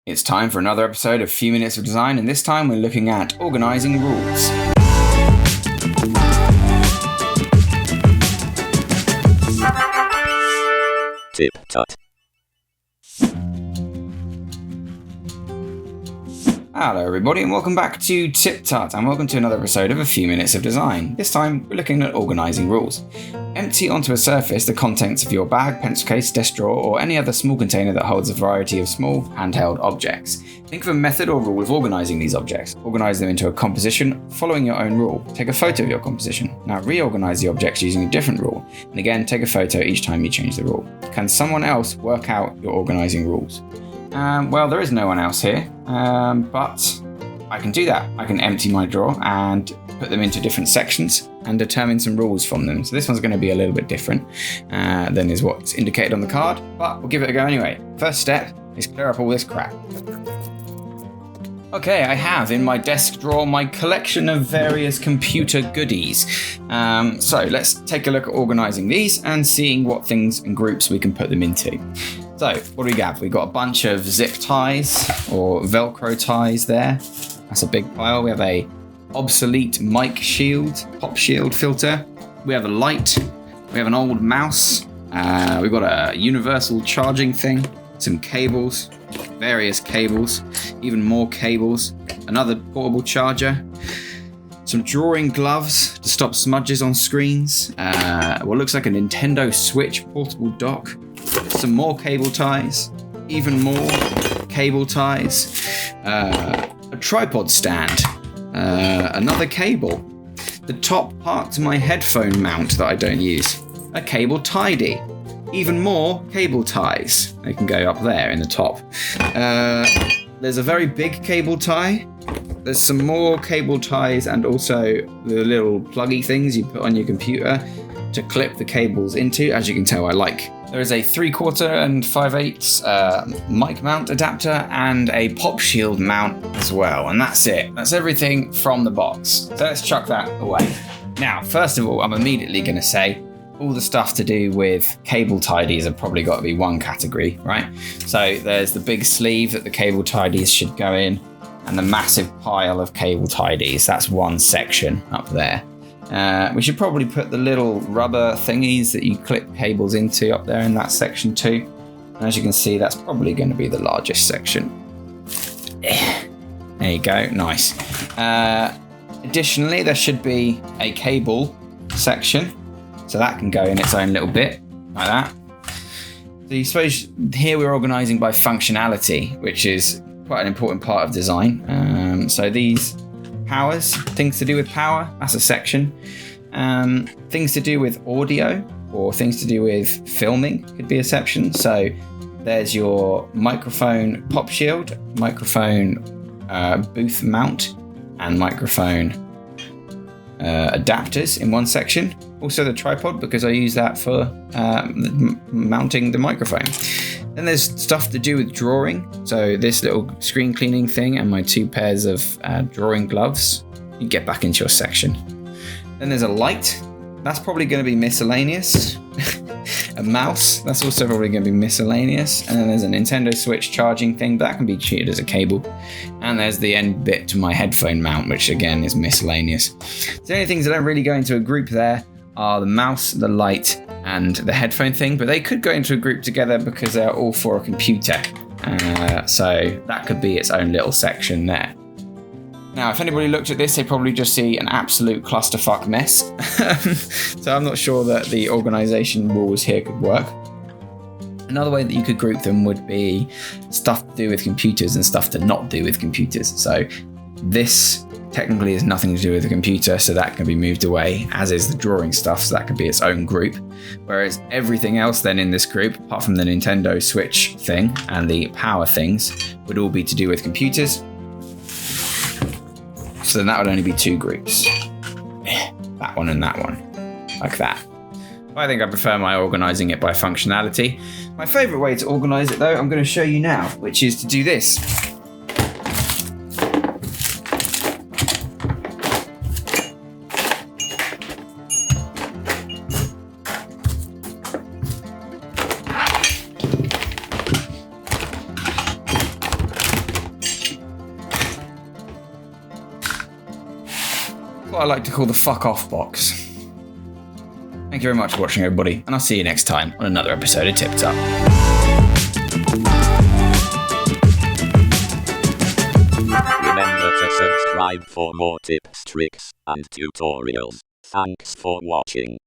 It's time for another episode of Few Minutes of Design, and this time we're looking at organising rules. TipTut. Hello everybody and welcome back to TipTut, and welcome to another episode of A Few Minutes of Design. This time we're looking at organising rules. Empty onto a surface the contents of your bag, pencil case, desk drawer or any other small container that holds a variety of small handheld objects. Think of a method or rule of organising these objects. Organise them into a composition following your own rule. Take a photo of your composition. Now reorganise the objects using a different rule, and again take a photo each time you change the rule. Can someone else work out your organising rules? Well, there is no one else here, but I can do that. I can empty my drawer and put them into different sections and determine some rules from them. So this one's going to be a little bit different than is what's indicated on the card, but we'll give it a go anyway. First step is clear up all this crap. Okay, I have in my desk drawer my collection of various computer goodies. So let's take a look at organising these and seeing what things and groups we can put them into. So what do we have? We've got a bunch of zip ties or Velcro ties there. That's a big pile. We have a obsolete mic shield, pop shield filter. We have a light. We have an old mouse. We've got a universal charging thing, some cables, various cables, even more cables, another portable charger, some drawing gloves to stop smudges on screens, what looks like a Nintendo Switch portable dock, some more cable ties, even more cable ties, a tripod stand, another cable, the top part to my headphone mount that I don't use, a cable tidy, even more cable ties. They can go up there in the top. There's a very big cable tie. There's some more cable ties and also the little pluggy things you put on your computer to clip the cables into. As you can tell, I like. There is a 3/4 and 5/8 mic mount adapter and a pop shield mount as well. And that's it. That's everything from the box. So let's chuck that away. Now, first of all, I'm immediately going to say all the stuff to do with cable tidies have probably got to be one category, right? So there's the big sleeve that the cable tidies should go in, and the massive pile of cable tidies. That's one section up there. We should probably put the little rubber thingies that you clip cables into up there in that section too. And as you can see, that's probably going to be the largest section. There you go, nice. Additionally, there should be a cable section. So that can go in its own little bit, like that. So you suppose here we're organising by functionality, which is quite an important part of design. So these powers, things to do with power, that's a section. Things to do with audio or things to do with filming could be a section. So there's your microphone pop shield, microphone booth mount, and microphone adapters in one section. Also the tripod, because I use that for mounting the microphone. Then there's stuff to do with drawing. So this little screen cleaning thing and my 2 pairs of drawing gloves. You get back into your section. Then there's a light. That's probably going to be miscellaneous. A mouse. That's also probably going to be miscellaneous. And then there's a Nintendo Switch charging thing. That can be treated as a cable. And there's the end bit to my headphone mount, which again is miscellaneous. So the only things that don't really go into a group there are the mouse, the light, and the headphone thing, but they could go into a group together because they're all for a computer. So that could be its own little section there. Now, if anybody looked at this, they probably just see an absolute clusterfuck mess. So I'm not sure that the organisation rules here could work. Another way that you could group them would be stuff to do with computers and stuff to not do with computers. So this technically has nothing to do with the computer, so that can be moved away, as is the drawing stuff, so that could be its own group. Whereas everything else then in this group, apart from the Nintendo Switch thing and the power things, would all be to do with computers. So then that would only be 2 groups. That one and that one. Like that. I think I prefer my organising it by functionality. My favourite way to organise it though, I'm going to show you now, which is to do this. what I like to call the fuck off box. Thank you very much for watching, everybody, and I'll see you next time on another episode of TipTut. Remember to subscribe for more tips, tricks, and tutorials. Thanks for watching.